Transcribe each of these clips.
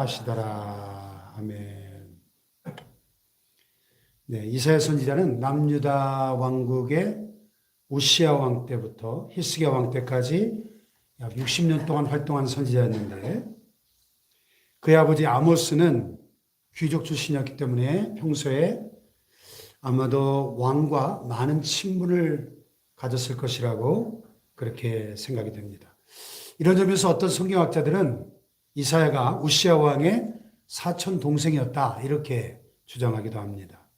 하시더라. 아멘. 네, 이사야 선지자는 남유다 왕국의 우시야 왕 때부터 히스기야 왕 때까지 약 60년 동안 활동한 선지자였는데 그의 아버지 아모스는 귀족 출신이었기 때문에 평소에 아마도 왕과 많은 친분을 가졌을 것이라고 그렇게 생각이 됩니다. 이런 점에서 어떤 성경학자들은 이사야가 우시야 왕의 사촌 동생이었다 이렇게 주장하기도 합니다.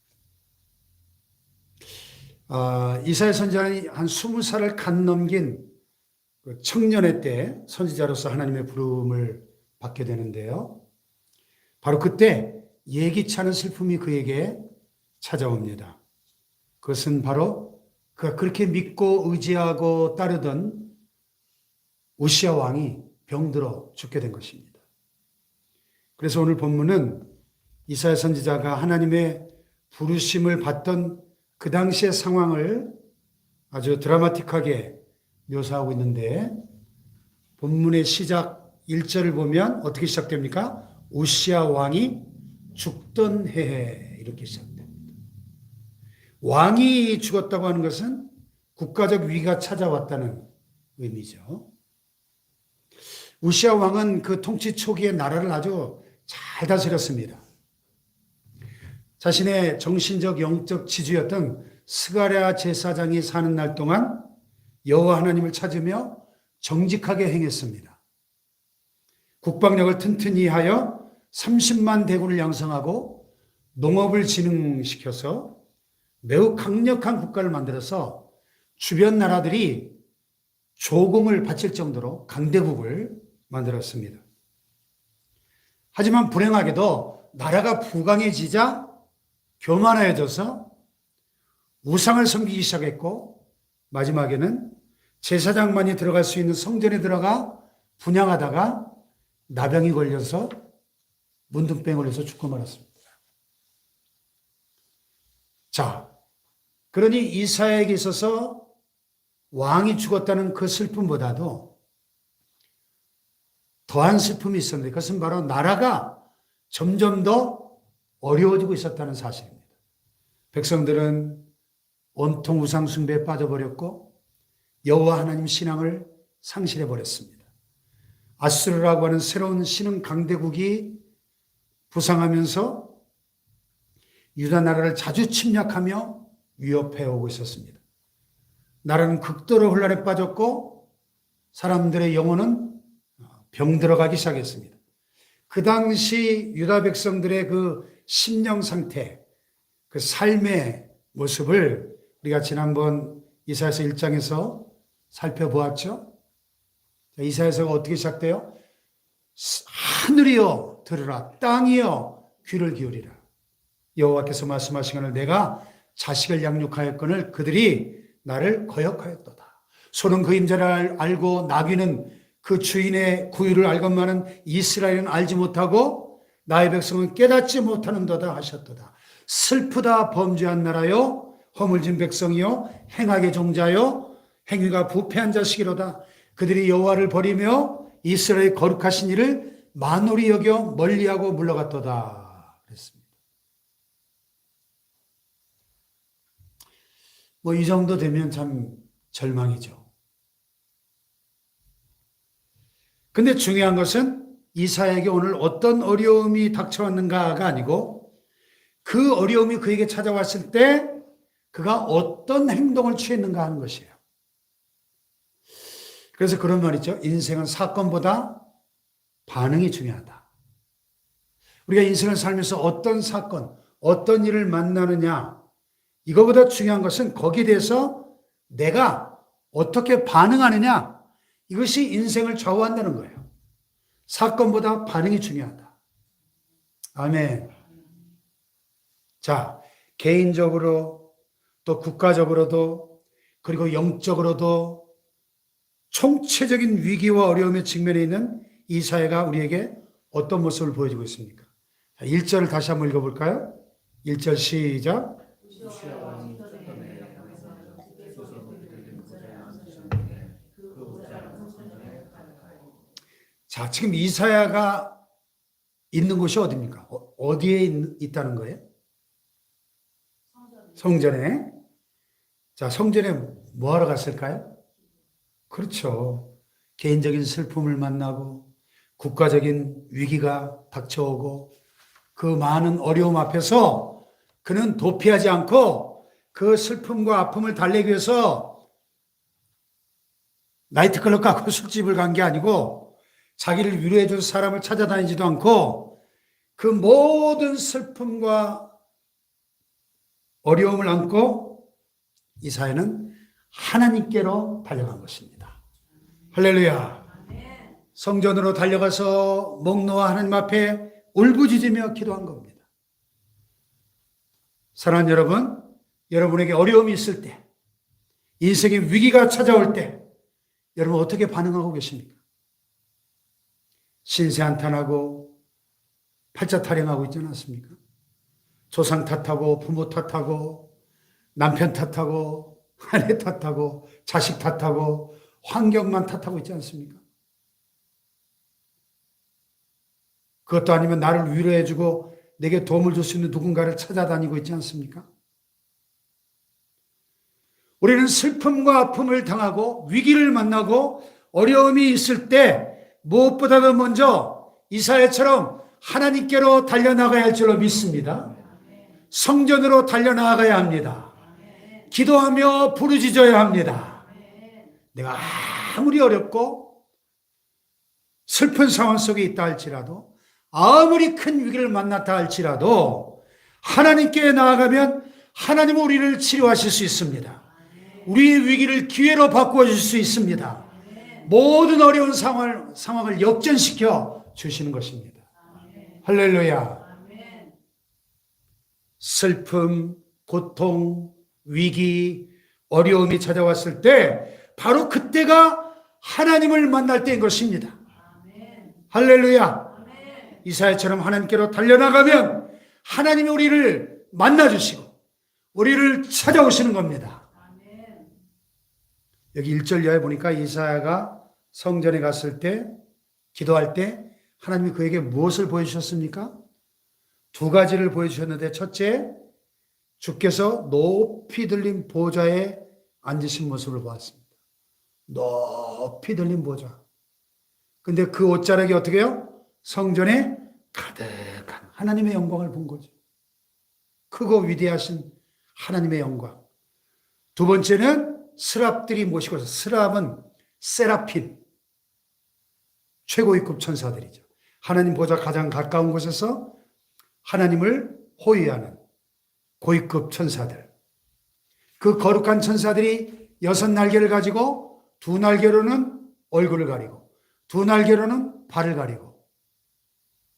이사야 선지자는 한 20살을 갓 넘긴 청년의 때 선지자로서 하나님의 부름을 받게 되는데요. 바로 그때 예기치 않은 슬픔이 그에게 찾아옵니다. 그것은 바로 그가 그렇게 믿고 의지하고 따르던 우시야 왕이 병들어 죽게 된 것입니다. 그래서 오늘 본문은 이사야 선지자가 하나님의 부르심을 받던 그 당시의 상황을 아주 드라마틱하게 묘사하고 있는데 본문의 시작 1절을 보면 어떻게 시작됩니까? 우시야 왕이 죽던 해에 이렇게 시작됩니다. 왕이 죽었다고 하는 것은 국가적 위기가 찾아왔다는 의미죠. 우시야 왕은 그 통치 초기에 나라를 아주 잘 다스렸습니다. 자신의 정신적 영적 지주였던 스가랴 제사장이 사는 날 동안 여호와 하나님을 찾으며 정직하게 행했습니다. 국방력을 튼튼히 하여 30만 대군을 양성하고 농업을 진흥시켜서 매우 강력한 국가를 만들어서 주변 나라들이 조공을 바칠 정도로 강대국을 만들었습니다. 하지만 불행하게도 나라가 부강해지자 교만해져서 우상을 섬기기 시작했고 마지막에는 제사장만이 들어갈 수 있는 성전에 들어가 분향하다가 나병이 걸려서 문둥병 걸려서 죽고 말았습니다. 자, 그러니 이사야에게 있어서 왕이 죽었다는 그 슬픔보다도 더한 슬픔이 있었는데 그것은 바로 나라가 점점 더 어려워지고 있었다는 사실입니다. 백성들은 온통 우상 숭배에 빠져버렸고 여호와 하나님 신앙을 상실해 버렸습니다. 아수르라고 하는 새로운 신흥 강대국이 부상하면서 유다 나라를 자주 침략하며 위협해 오고 있었습니다. 나라는 극도로 혼란에 빠졌고 사람들의 영혼은 병들어가기 시작했습니다. 그 당시 유다 백성들의 그 심령 상태, 그 삶의 모습을 우리가 지난번 이사야서 1장에서 살펴보았죠. 이사야서가 어떻게 시작돼요? 하늘이여 들으라, 땅이여 귀를 기울이라. 여호와께서 말씀하시기를 내가 자식을 양육하였거늘 그들이 나를 거역하였도다. 소는 그 임자를 알고 나귀는 그 주인의 구유를 알건만은 이스라엘은 알지 못하고 나의 백성은 깨닫지 못하는도다 하셨도다. 슬프다 범죄한 나라요 허물진 백성이요 행악의 종자요 행위가 부패한 자식이로다. 그들이 여호와를 버리며 이스라엘의 거룩하신 이를 만홀히 여겨 멀리하고 물러갔도다 그랬습니다. 뭐 이 정도 되면 참 절망이죠. 근데 중요한 것은 이사야에게 오늘 어떤 어려움이 닥쳐왔는가가 아니고 그 어려움이 그에게 찾아왔을 때 그가 어떤 행동을 취했는가 하는 것이에요. 그래서 그런 말 있죠. 인생은 사건보다 반응이 중요하다. 우리가 인생을 살면서 어떤 사건, 어떤 일을 만나느냐 이거보다 중요한 것은 거기에 대해서 내가 어떻게 반응하느냐 이것이 인생을 좌우한다는 거예요. 사건보다 반응이 중요하다. 아멘. 자, 개인적으로 또 국가적으로도 그리고 영적으로도 총체적인 위기와 어려움에 직면해 있는 이사야가 우리에게 어떤 모습을 보여주고 있습니까? 1절을 다시 한번 읽어볼까요? 1절 시작. 자, 지금 이사야가 있는 곳이 어디입니까? 어디에 있다는 거예요? 성전에. 자, 성전에 뭐 하러 갔을까요? 그렇죠. 개인적인 슬픔을 만나고 국가적인 위기가 닥쳐오고 그 많은 어려움 앞에서 그는 도피하지 않고 그 슬픔과 아픔을 달래기 위해서 나이트클럽 가고 술집을 간 게 아니고 자기를 위로해 줄 사람을 찾아다니지도 않고 그 모든 슬픔과 어려움을 안고 이사야는 하나님께로 달려간 것입니다. 할렐루야. 성전으로 달려가서 목 놓아 하나님 앞에 울부짖으며 기도한 겁니다. 사랑하는 여러분, 여러분에게 어려움이 있을 때, 인생의 위기가 찾아올 때 여러분 어떻게 반응하고 계십니까? 신세한탄하고 팔자 타령하고 있지 않습니까? 조상 탓하고 부모 탓하고 남편 탓하고 아내 탓하고 자식 탓하고 환경만 탓하고 있지 않습니까? 그것도 아니면 나를 위로해주고 내게 도움을 줄 수 있는 누군가를 찾아다니고 있지 않습니까? 우리는 슬픔과 아픔을 당하고 위기를 만나고 어려움이 있을 때 무엇보다도 먼저 이사야처럼 하나님께로 달려나가야 할 줄로 믿습니다. 성전으로 달려나가야 합니다. 기도하며 부르짖어야 합니다. 내가 아무리 어렵고 슬픈 상황 속에 있다 할지라도 아무리 큰 위기를 만났다 할지라도 하나님께 나아가면 하나님은 우리를 치료하실 수 있습니다. 우리의 위기를 기회로 바꾸어 줄 수 있습니다. 모든 어려운 상황을 역전시켜 주시는 것입니다. 할렐루야. 슬픔, 고통, 위기, 어려움이 찾아왔을 때 바로 그때가 하나님을 만날 때인 것입니다. 할렐루야. 이사야처럼 하나님께로 달려나가면 하나님이 우리를 만나주시고 우리를 찾아오시는 겁니다. 여기 1절 이하에 보니까 이사야가 성전에 갔을 때 기도할 때 하나님이 그에게 무엇을 보여주셨습니까? 두 가지를 보여주셨는데 첫째, 주께서 높이 들린 보좌에 앉으신 모습을 보았습니다. 높이 들린 보좌. 근데 그 옷자락이 어떻게 해요? 성전에 가득한 하나님의 영광을 본 거죠. 크고 위대하신 하나님의 영광. 두 번째는 스랍들이 모시고 있어요. 스랍은 세라핀, 최고위급 천사들이죠. 하나님 보좌 가장 가까운 곳에서 하나님을 호위하는 고위급 천사들. 그 거룩한 천사들이 6날개를 가지고 2날개로는 얼굴을 가리고 2날개로는 발을 가리고.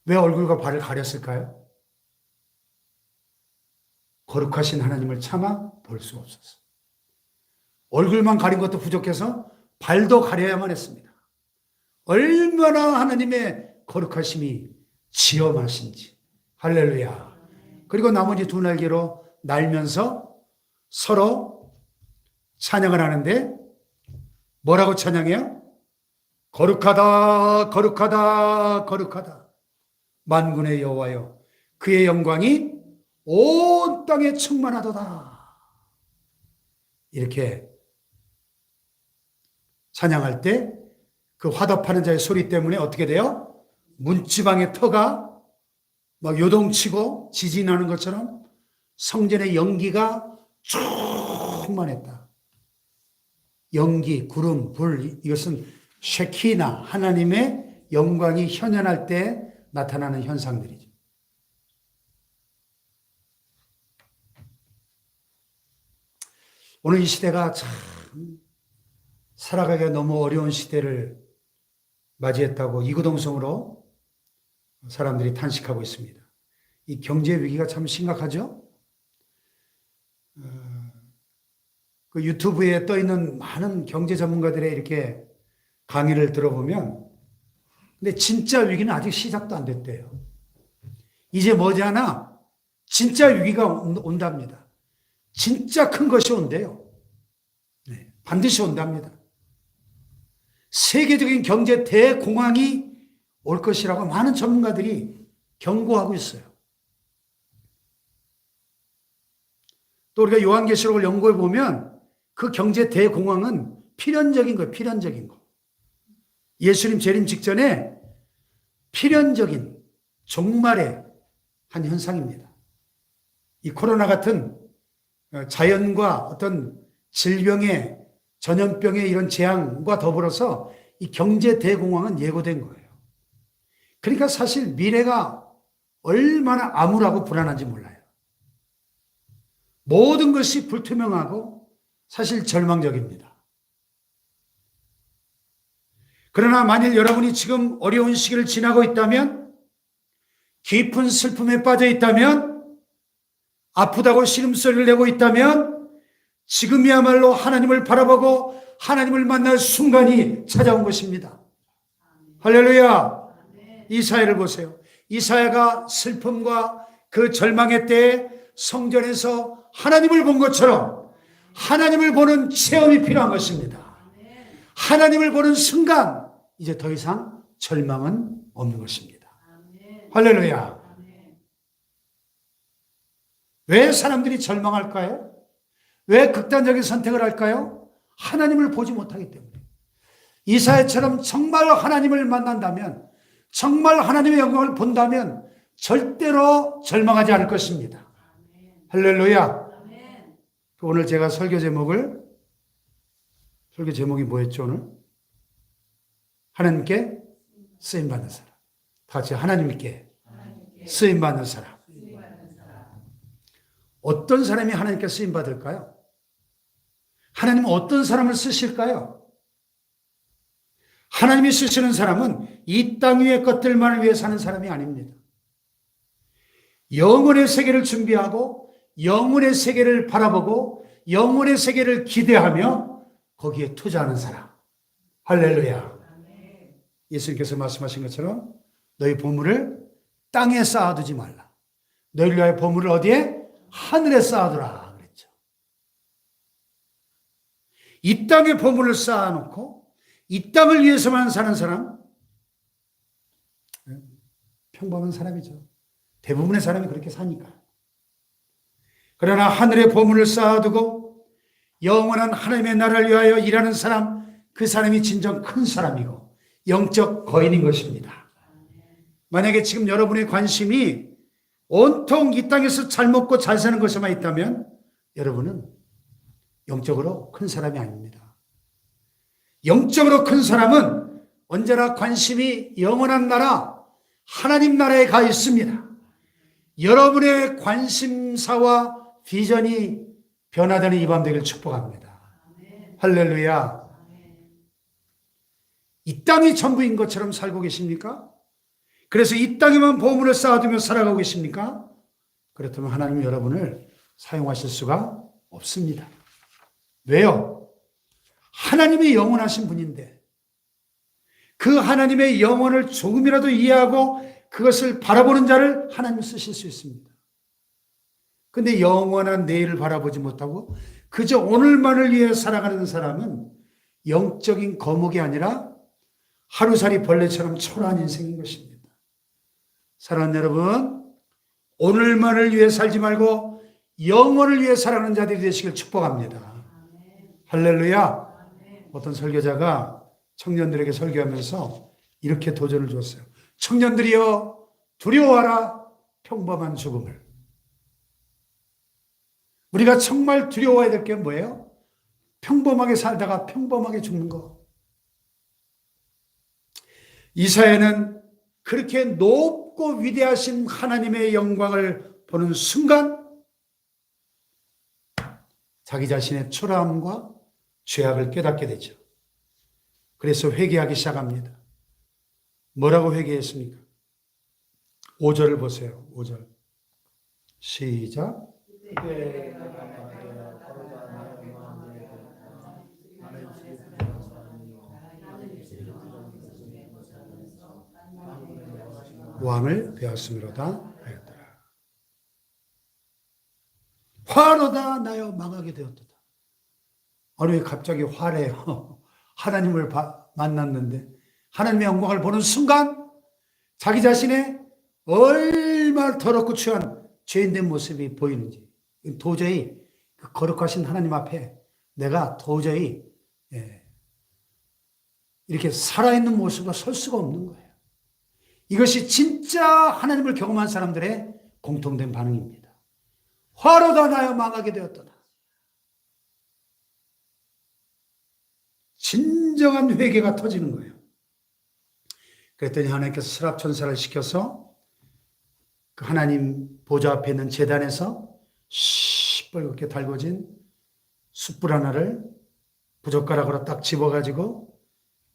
왜 얼굴과 발을 가렸을까요? 거룩하신 하나님을 차마 볼 수 없었어요. 얼굴만 가린 것도 부족해서 발도 가려야만 했습니다. 얼마나 하나님의 거룩하심이 지엄하신지. 할렐루야. 그리고 나머지 2날개로 날면서 서로 찬양을 하는데 뭐라고 찬양해요? 거룩하다, 거룩하다, 거룩하다. 만군의 여호와여, 그의 영광이 온 땅에 충만하도다. 이렇게 찬양할 때 그 화답하는 자의 소리 때문에 어떻게 돼요? 문지방의 터가 막 요동치고 지진이 나는 것처럼 성전의 연기가 충만했다. 연기, 구름, 불, 이것은 쉐키나 하나님의 영광이 현현할 때 나타나는 현상들이죠. 오늘 이 시대가 참 살아가기가 너무 어려운 시대를 맞이했다고 이구동성으로 사람들이 탄식하고 있습니다. 이 경제 위기가 참 심각하죠? 그 유튜브에 떠 있는 많은 경제 전문가들의 이렇게 강의를 들어보면, 근데 진짜 위기는 아직 시작도 안 됐대요. 이제 머지않아 진짜 위기가 온답니다. 진짜 큰 것이 온대요. 네, 반드시 온답니다. 세계적인 경제 대공황이 올 것이라고 많은 전문가들이 경고하고 있어요. 또 우리가 요한계시록을 연구해 보면 그 경제 대공황은 필연적인 거예요. 필연적인 거. 예수님 재림 직전에 필연적인 종말의 한 현상입니다. 이 코로나 같은 자연과 어떤 질병의 전염병의 이런 재앙과 더불어서 이 경제 대공황은 예고된 거예요. 그러니까 사실 미래가 얼마나 암울하고 불안한지 몰라요. 모든 것이 불투명하고 사실 절망적입니다. 그러나 만일 여러분이 지금 어려운 시기를 지나고 있다면, 깊은 슬픔에 빠져 있다면, 아프다고 신음소리를 내고 있다면, 지금이야말로 하나님을 바라보고 하나님을 만날 순간이 찾아온 것입니다. 할렐루야. 이사야를 보세요. 이사야가 슬픔과 그 절망의 때에 성전에서 하나님을 본 것처럼 하나님을 보는 체험이 필요한 것입니다. 하나님을 보는 순간 이제 더 이상 절망은 없는 것입니다. 할렐루야. 왜 사람들이 절망할까요? 왜 극단적인 선택을 할까요? 하나님을 보지 못하기 때문에. 이사야처럼 정말 하나님을 만난다면, 정말 하나님의 영광을 본다면 절대로 절망하지 않을 것입니다. 할렐루야. 오늘 제가 설교 제목이 뭐였죠, 오늘? 하나님께 쓰임받는 사람. 다 같이 하나님께 쓰임받는 사람. 어떤 사람이 하나님께 쓰임받을까요? 하나님은 어떤 사람을 쓰실까요? 하나님이 쓰시는 사람은 이 땅 위의 것들만을 위해 사는 사람이 아닙니다. 영혼의 세계를 준비하고 영혼의 세계를 바라보고 영혼의 세계를 기대하며 거기에 투자하는 사람. 할렐루야. 예수님께서 말씀하신 것처럼 너희 보물을 땅에 쌓아두지 말라. 너희를 위하여 보물을 어디에? 하늘에 쌓아두라 그랬죠. 이 땅에 보물을 쌓아놓고 이 땅을 위해서만 사는 사람, 평범한 사람이죠. 대부분의 사람이 그렇게 사니까. 그러나 하늘에 보물을 쌓아두고 영원한 하나님의 나라를 위하여 일하는 사람, 그 사람이 진정 큰 사람이고 영적 거인인 것입니다. 만약에 지금 여러분의 관심이 온통 이 땅에서 잘 먹고 잘 사는 것에만 있다면 여러분은 영적으로 큰 사람이 아닙니다. 영적으로 큰 사람은 언제나 관심이 영원한 나라, 하나님 나라에 가 있습니다. 여러분의 관심사와 비전이 변화되는 이 밤 되기를 축복합니다. 할렐루야. 이 땅이 전부인 것처럼 살고 계십니까? 그래서 이 땅에만 보물을 쌓아두며 살아가고 계십니까? 그렇다면 하나님은 여러분을 사용하실 수가 없습니다. 왜요? 하나님이 영원하신 분인데 그 하나님의 영혼을 조금이라도 이해하고 그것을 바라보는 자를 하나님이 쓰실 수 있습니다. 근데 영원한 내일을 바라보지 못하고 그저 오늘만을 위해 살아가는 사람은 영적인 거목이 아니라 하루살이 벌레처럼 초라한 인생인 것입니다. 사랑하는 여러분, 오늘만을 위해 살지 말고 영원을 위해 살아가는 자들이 되시길 축복합니다. 할렐루야. 어떤 설교자가 청년들에게 설교하면서 이렇게 도전을 줬어요. 청년들이여 두려워하라 평범한 죽음을. 우리가 정말 두려워해야 될 게 뭐예요? 평범하게 살다가 평범하게 죽는 거. 이사야는 그렇게 높고 위대하신 하나님의 영광을 보는 순간 자기 자신의 초라함과 죄악을 깨닫게 되죠. 그래서 회개하기 시작합니다. 뭐라고 회개했습니까? 5절을 보세요. 5절. 시작. 왕을 배웠음이로다 하였더라. 화로다 나여 망하게 되었도다. 아니 왜 갑자기 화래요? 하나님을 만났는데 하나님의 영광을 보는 순간 자기 자신의 얼마나 더럽고 추한 죄인된 모습이 보이는지, 도저히 그 거룩하신 하나님 앞에 내가 도저히 이렇게 살아있는 모습으로 설 수가 없는 거예요. 이것이 진짜 하나님을 경험한 사람들의 공통된 반응입니다. 화로 다 나여 망하게 되었도다. 진정한 회개가 터지는 거예요. 그랬더니 하나님께서 스랍천사를 시켜서 그 하나님 보좌 앞에 있는 제단에서 시뻘겋게 달궈진 숯불 하나를 부젓가락으로 딱 집어가지고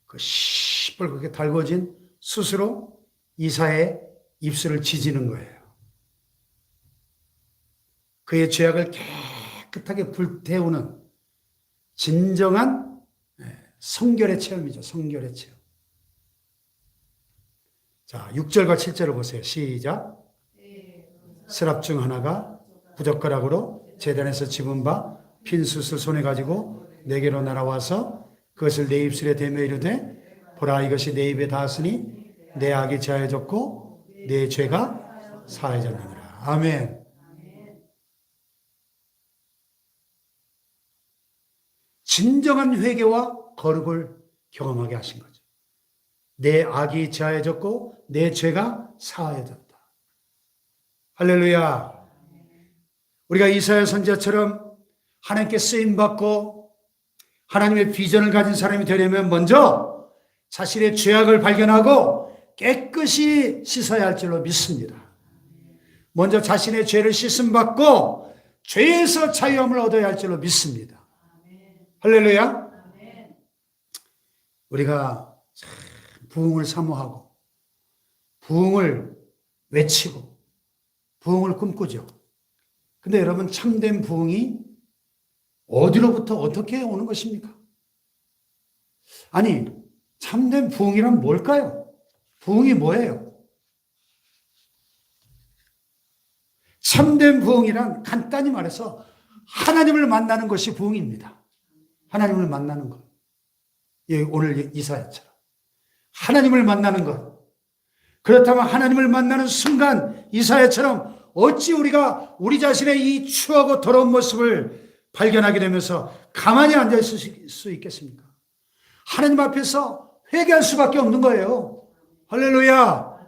그 시뻘겋게 달궈진 숯으로 이사의 입술을 지지는 거예요. 그의 죄악을 깨끗하게 불태우는 진정한 성결의 체험이죠. 성결의 체험. 자, 6절과 7절을 보세요. 시작. 스랍 중 하나가 부젓가락으로 제단에서 집은 바 핀 숯을 손에 가지고 내게로 날아와서 그것을 내 입술에 대며 이르되 보라 이것이 내 입에 닿았으니 내 악이 제하여졌고 내 죄가 사하여졌느니라. 아멘. 진정한 회개와 거룩을 경험하게 하신 거죠. 내 악이 제하여졌고 내 죄가 사하여졌다. 할렐루야. 우리가 이사야 선지자처럼 하나님께 쓰임받고 하나님의 비전을 가진 사람이 되려면 먼저 자신의 죄악을 발견하고 깨끗이 씻어야 할 줄로 믿습니다. 먼저 자신의 죄를 씻음받고 죄에서 자유함을 얻어야 할 줄로 믿습니다. 할렐루야. 우리가 부흥을 사모하고 부흥을 외치고 부흥을 꿈꾸죠. 근데 여러분, 참된 부흥이 어디로부터 어떻게 오는 것입니까? 아니, 참된 부흥이란 뭘까요? 부흥이 뭐예요? 참된 부흥이란 간단히 말해서 하나님을 만나는 것이 부흥입니다. 하나님을 만나는 것. 오늘 이사야처럼. 하나님을 만나는 것. 그렇다면 하나님을 만나는 순간 이사야처럼 어찌 우리가 우리 자신의 이 추하고 더러운 모습을 발견하게 되면서 가만히 앉아있을 수 있겠습니까? 하나님 앞에서 회개할 수밖에 없는 거예요. 할렐루야.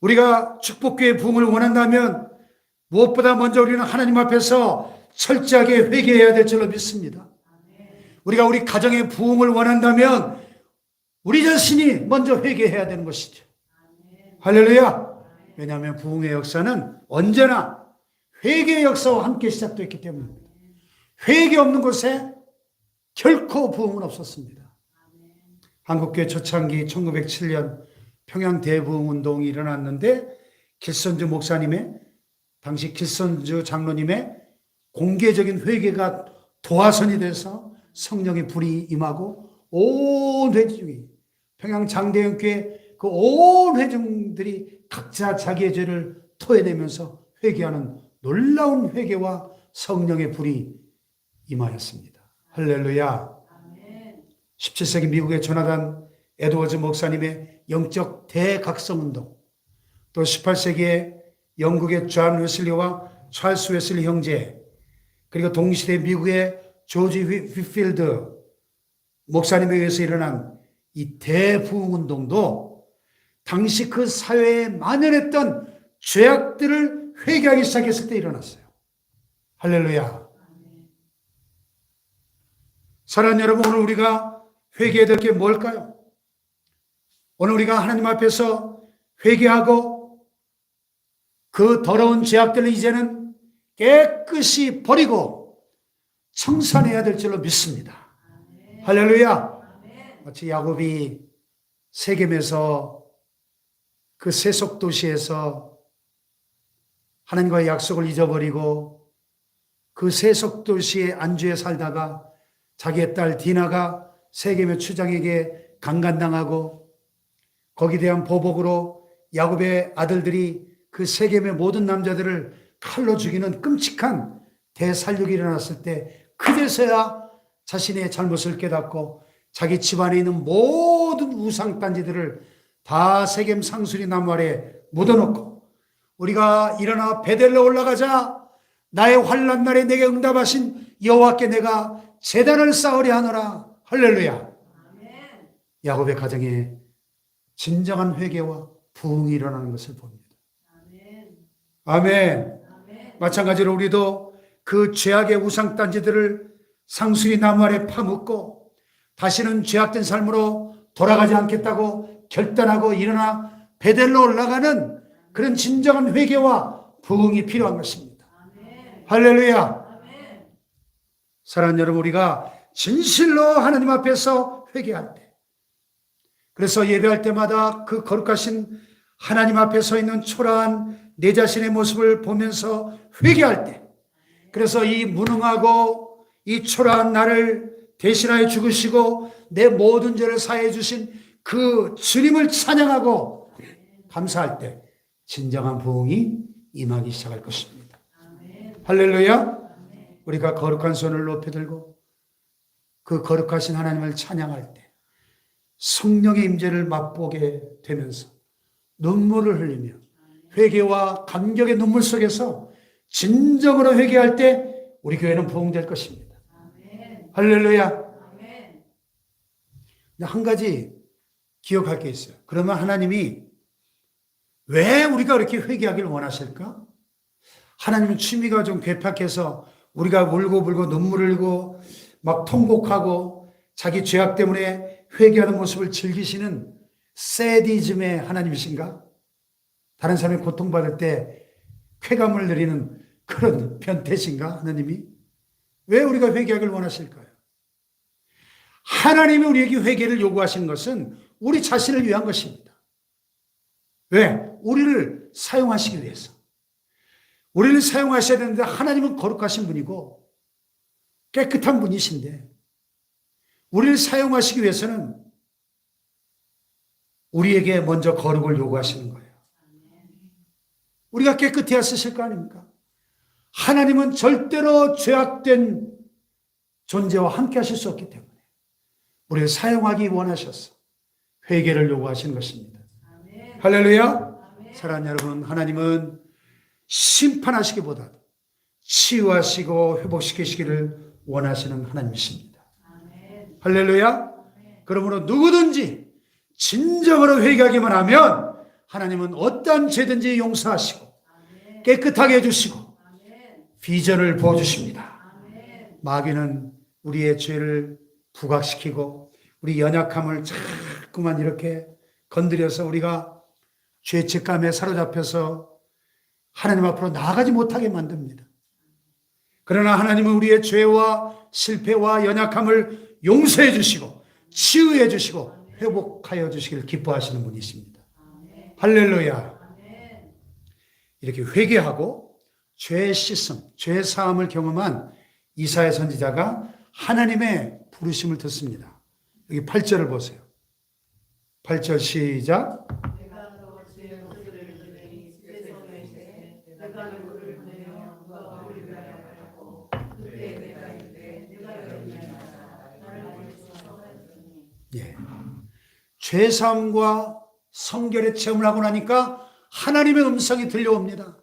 우리가 축복교회 부흥을 원한다면 무엇보다 먼저 우리는 하나님 앞에서 철저하게 회개해야 될 줄로 믿습니다. 우리가 우리 가정의 부흥을 원한다면 우리 자신이 먼저 회개해야 되는 것이죠. 할렐루야. 왜냐하면 부흥의 역사는 언제나 회개의 역사와 함께 시작됐기 때문입니다. 회개 없는 곳에 결코 부흥은 없었습니다. 한국교회 초창기 1907년 평양 대부흥운동이 일어났는데 길선주 목사님의 당시 길선주 장로님의 공개적인 회개가 도화선이 돼서 성령의 불이 임하고 온 회중이 평양 장대형교회 그 온 회중들이 각자 자기의 죄를 토해내면서 회개하는 놀라운 회개와 성령의 불이 임하였습니다. 할렐루야. 17세기 미국의 조나단 에드워즈 목사님의 영적 대각성운동, 또 18세기에 영국의 존 웨슬리와 찰스 웨슬리 형제, 그리고 동시대 미국의 조지 휘필드 목사님에 의해서 일어난 이 대부흥운동도 당시 그 사회에 만연했던 죄악들을 회개하기 시작했을 때 일어났어요. 할렐루야. 사랑하는 여러분, 오늘 우리가 회개해야 될 게 뭘까요? 오늘 우리가 하나님 앞에서 회개하고 그 더러운 죄악들을 이제는 깨끗이 버리고 청산해야 될 줄로 믿습니다. 할렐루야. 마치 야곱이 세겜에서 그 세속 도시에서 하나님과의 약속을 잊어버리고 그 세속 도시의 안주에 살다가 자기의 딸 디나가 세겜의 추장에게 강간당하고 거기에 대한 보복으로 야곱의 아들들이 그 세겜의 모든 남자들을 칼로 죽이는 끔찍한 대살육이 일어났을 때 그제서야 자신의 잘못을 깨닫고 자기 집안에 있는 모든 우상단지들을 다 세겜 상수리 나무 아래 묻어놓고 우리가 일어나 베델로 올라가자 나의 환난 날에 내게 응답하신 여호와께 내가 제단을 쌓으려 하노라. 할렐루야. 야곱의 가정에 진정한 회개와 부흥이 일어나는 것을 봅니다. 아멘. 마찬가지로 우리도 그 죄악의 우상단지들을 상수리 나무 아래 파묻고 다시는 죄악된 삶으로 돌아가지 않겠다고 결단하고 일어나 베델로 올라가는 그런 진정한 회개와 부흥이 필요한 것입니다. 할렐루야. 사랑하는 여러분, 우리가 진실로 하나님 앞에서 회개할 때, 그래서 예배할 때마다 그 거룩하신 하나님 앞에 서 있는 초라한 내 자신의 모습을 보면서 회개할 때, 그래서 이 무능하고 이 초라한 나를 대신하여 죽으시고 내 모든 죄를 사해 주신 그 주님을 찬양하고 감사할 때 진정한 부흥이 임하기 시작할 것입니다. 할렐루야. 우리가 거룩한 손을 높이 들고 그 거룩하신 하나님을 찬양할 때 성령의 임재를 맛보게 되면서 눈물을 흘리며 회개와 감격의 눈물 속에서 진정으로 회개할 때 우리 교회는 부흥될 것입니다. 할렐루야. 한 가지 기억할 게 있어요. 그러면 하나님이 왜 우리가 그렇게 회개하기를 원하실까? 하나님은 취미가 좀 괴팍해서 우리가 울고불고 눈물 흘리고 막 통곡하고 자기 죄악 때문에 회개하는 모습을 즐기시는 세디즘의 하나님이신가? 다른 사람이 고통받을 때 쾌감을 누리는 그런 변태신가? 하나님이? 왜 우리가 회개하기를 원하실까요? 하나님이 우리에게 회개를 요구하시는 것은 우리 자신을 위한 것입니다. 왜? 우리를 사용하시기 위해서. 우리를 사용하셔야 되는데 하나님은 거룩하신 분이고 깨끗한 분이신데 우리를 사용하시기 위해서는 우리에게 먼저 거룩을 요구하시는 거예요. 우리가 깨끗해야 쓰실 거 아닙니까? 하나님은 절대로 죄악된 존재와 함께 하실 수 없기 때문에 우리를 사용하기 원하셔서 회개를 요구하시는 것입니다. 할렐루야. 사랑하는 여러분, 하나님은 심판하시기보다도 치유하시고 회복시키시기를 원하시는 하나님이십니다. 할렐루야. 그러므로 누구든지 진정으로 회개하기만 하면 하나님은 어떠한 죄든지 용서하시고 깨끗하게 해주시고 비전을 부어주십니다. 마귀는 우리의 죄를 부각시키고 우리 연약함을 자꾸만 이렇게 건드려서 우리가 죄책감에 사로잡혀서 하나님 앞으로 나아가지 못하게 만듭니다. 그러나 하나님은 우리의 죄와 실패와 연약함을 용서해 주시고 치유해 주시고 회복하여 주시기를 기뻐하시는 분이십니다. 할렐루야. 이렇게 회개하고 죄 씻음, 죄 사함을 경험한 이사야 선지자가 하나님의 부르심을 듣습니다. 여기 8절을 보세요. 8절 시작. 예. 죄사함과 성결의 체험을 하고 나니까 하나님의 음성이 들려옵니다.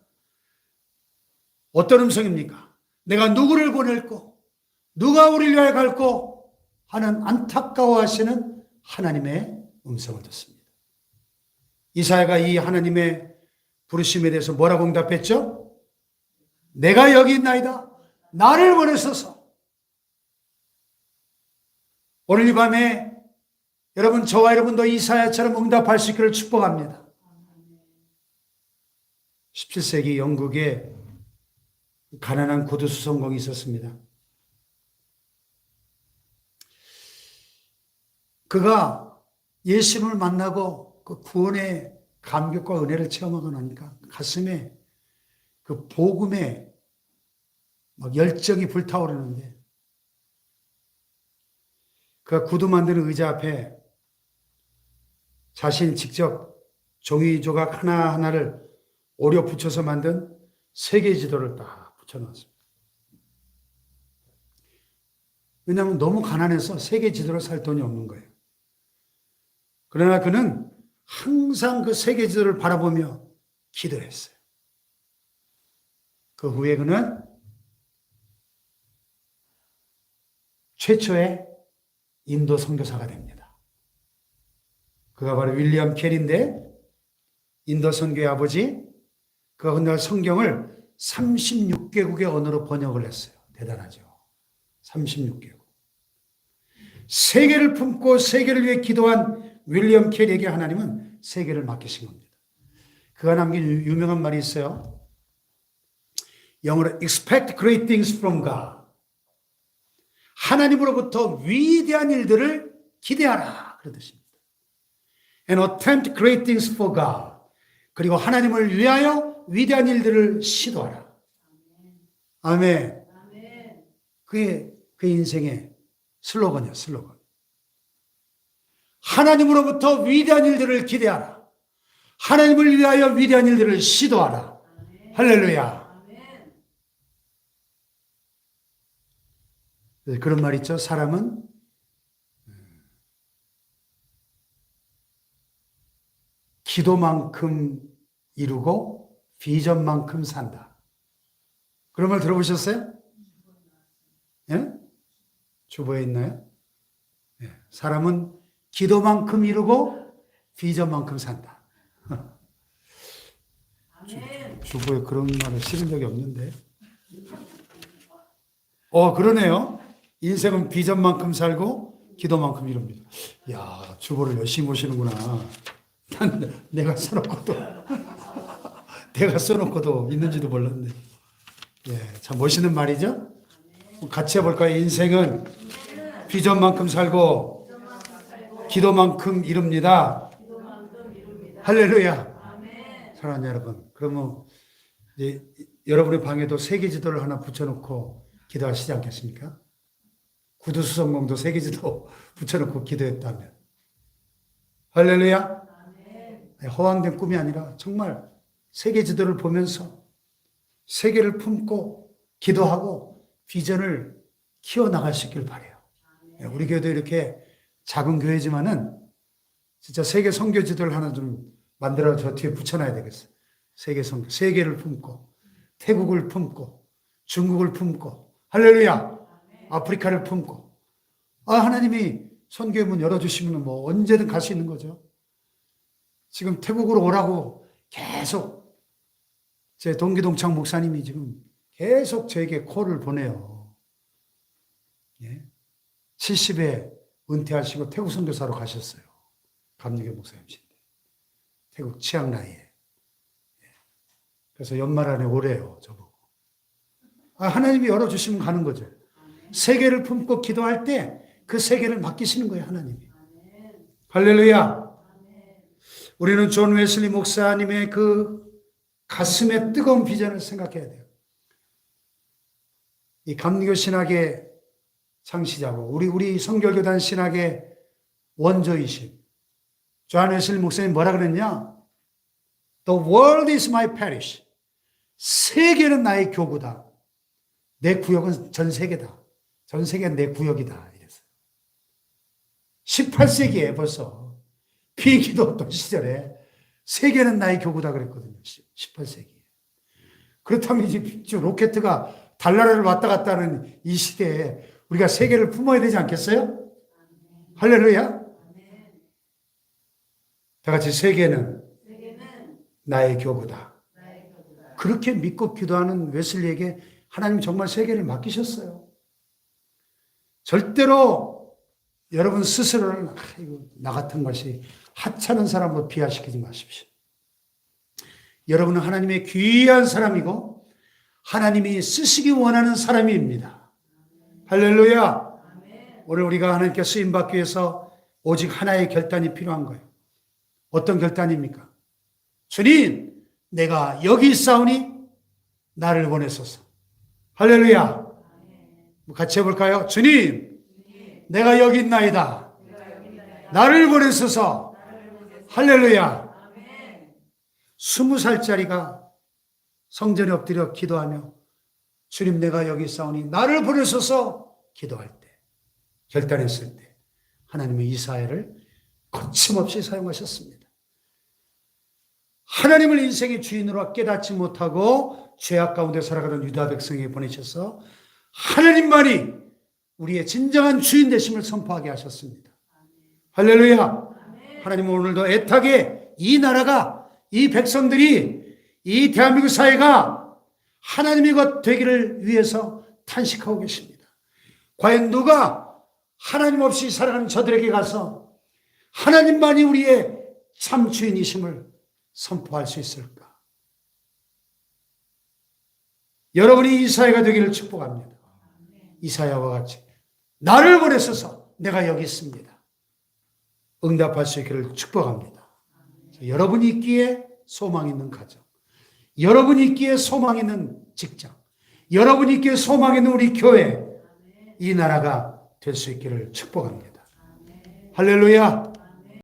어떤 음성입니까? 내가 누구를 보낼꼬? 누가 우리를 위하여 갈꼬? 하는 안타까워하시는 하나님의 음성을 듣습니다. 이사야가 이 하나님의 부르심에 대해서 뭐라고 응답했죠? 내가 여기 있나이다. 나를 보내소서. 오늘 이 밤에 여러분, 저와 여러분도 이사야처럼 응답할 수 있기를 축복합니다. 17세기 영국에 가난한 구두 수송공이 있었습니다. 그가 예수님을 만나고 그 구원의 감격과 은혜를 체험하고 나니까 가슴에 그 복음의 막 열정이 불타오르는데 그가 구두 만드는 의자 앞에 자신이 직접 종이 조각 하나하나를 오려 붙여서 만든 세계 지도를 딱 붙여놨습니다. 왜냐하면 너무 가난해서 세계 지도를 살 돈이 없는 거예요. 그러나 그는 항상 그 세계 지도를 바라보며 기도했어요. 그 후에 그는 최초의 인도 선교사가 됩니다. 그가 바로 윌리엄 캐리인데 인도 선교의 아버지. 그가 그날 성경을 36개국의 언어로 번역을 했어요. 대단하죠. 36개국. 세계를 품고 세계를 위해 기도한 윌리엄 캐리에게 하나님은 세계를 맡기신 겁니다. 그가 남긴 유명한 말이 있어요. 영어로 expect great things from God. 하나님으로부터 위대한 일들을 기대하라. 그런 뜻입니다. And attempt great things for God. 그리고 하나님을 위하여 위대한 일들을 시도하라. 아멘. 그게 그 인생의 슬로건이야, 슬로건. 하나님으로부터 위대한 일들을 기대하라. 하나님을 위하여 위대한 일들을 시도하라. 할렐루야. 그런 말 있죠. 사람은 기도만큼 이루고 비전만큼 산다. 그런 말 들어보셨어요? 예? 주보에 있나요? 예. 사람은 기도만큼 이루고 비전만큼 산다. 주보에 그런 말을 실은 적이 없는데. 그러네요. 인생은 비전만큼 살고 기도만큼 이룹니다. 야, 주보를 열심히 보시는구나. 난 내가 써놓고도 있는지도 몰랐네. 예, 참 멋있는 말이죠? 같이 해볼까요? 인생은 비전만큼 살고 기도만큼 이룹니다. 할렐루야. 사랑하는 여러분, 그러면 이제 여러분의 방에도 세계지도를 하나 붙여놓고 기도하시지 않겠습니까? 구두수성공도 세계지도 붙여놓고 기도했다면. 할렐루야. 허황된 꿈이 아니라 정말 세계지도를 보면서 세계를 품고 기도하고 비전을 키워나갈 수 있길 바라요. 우리 교회도 이렇게 작은 교회지만은 진짜 세계 선교지도를 하나 좀 만들어 저 뒤에 붙여놔야 되겠어요. 세계 선교, 세계를 품고 태국을 품고 중국을 품고 할렐루야. 아프리카를 품고 하나님이 선교의 문 열어주시면 뭐 언제든 갈 수 있는 거죠. 지금 태국으로 오라고 계속 제 동기동창 목사님이 지금 계속 저에게 콜을 보내요. 예? 70에 은퇴하시고 태국 선교사로 가셨어요. 감리교 목사님이신데 태국 치앙라이에. 예. 그래서 연말 안에 오래요. 저보고. 하나님이 열어주시면 가는 거죠. 세계를 품고 기도할 때 그 세계를 맡기시는 거예요. 하나님이. 할렐루야. 우리는 존 웨슬리 목사님의 그 가슴에 뜨거운 비전을 생각해야 돼요. 이 감리교 신학의 창시자고 우리 성결교단 신학의 원조이신 존 웨슬리 목사님 뭐라 그랬냐? The world is my parish. 세계는 나의 교구다. 내 구역은 전 세계다. 전 세계는 내 구역이다. 이랬어요. 18세기에 벌써 비행기도 없던 시절에 세계는 나의 교구다 그랬거든요. 18세기에. 그렇다면 이제 로켓가 달나라를 왔다 갔다 하는 이 시대에 우리가 세계를 품어야 되지 않겠어요? 할렐루야. 다 같이 세계는 나의 교구다. 그렇게 믿고 기도하는 웨슬리에게 하나님 정말 세계를 맡기셨어요. 절대로 여러분 스스로를 나 같은 것이 하찮은 사람으로 비하시키지 마십시오. 여러분은 하나님의 귀한 사람이고 하나님이 쓰시기 원하는 사람입니다. 할렐루야. 오늘 우리가 하나님께 쓰임받기 위해서 오직 하나의 결단이 필요한 거예요. 어떤 결단입니까? 주님, 내가 여기 있사오니 나를 보내소서. 할렐루야. 같이 해볼까요? 주님, 내가 여기 있나이다. 나를 보내소서. 할렐루야. 20살짜리가 성전에 엎드려 기도하며 주님 내가 여기 있사오니 나를 보내소서 기도할 때, 결단했을 때 하나님은 이사야를 거침없이 사용하셨습니다. 하나님을 인생의 주인으로 깨닫지 못하고 죄악 가운데 살아가던 유다 백성에게 보내셔서 하나님만이 우리의 진정한 주인 되심을 선포하게 하셨습니다. 할렐루야. 하나님은 오늘도 애타게 이 나라가, 이 백성들이, 이 대한민국 사회가 하나님의 것 되기를 위해서 탄식하고 계십니다. 과연 누가 하나님 없이 살아가는 저들에게 가서 하나님만이 우리의 참 주인이심을 선포할 수 있을까? 여러분이 이사야가 되기를 축복합니다. 이사야와 같이 나를 보내소서, 내가 여기 있습니다. 응답할 수 있기를 축복합니다. 여러분이 있기에 소망 있는 가정, 여러분이 있기에 소망 있는 직장, 여러분이 있기에 소망 있는 우리 교회, 이 나라가 될 수 있기를 축복합니다. 할렐루야.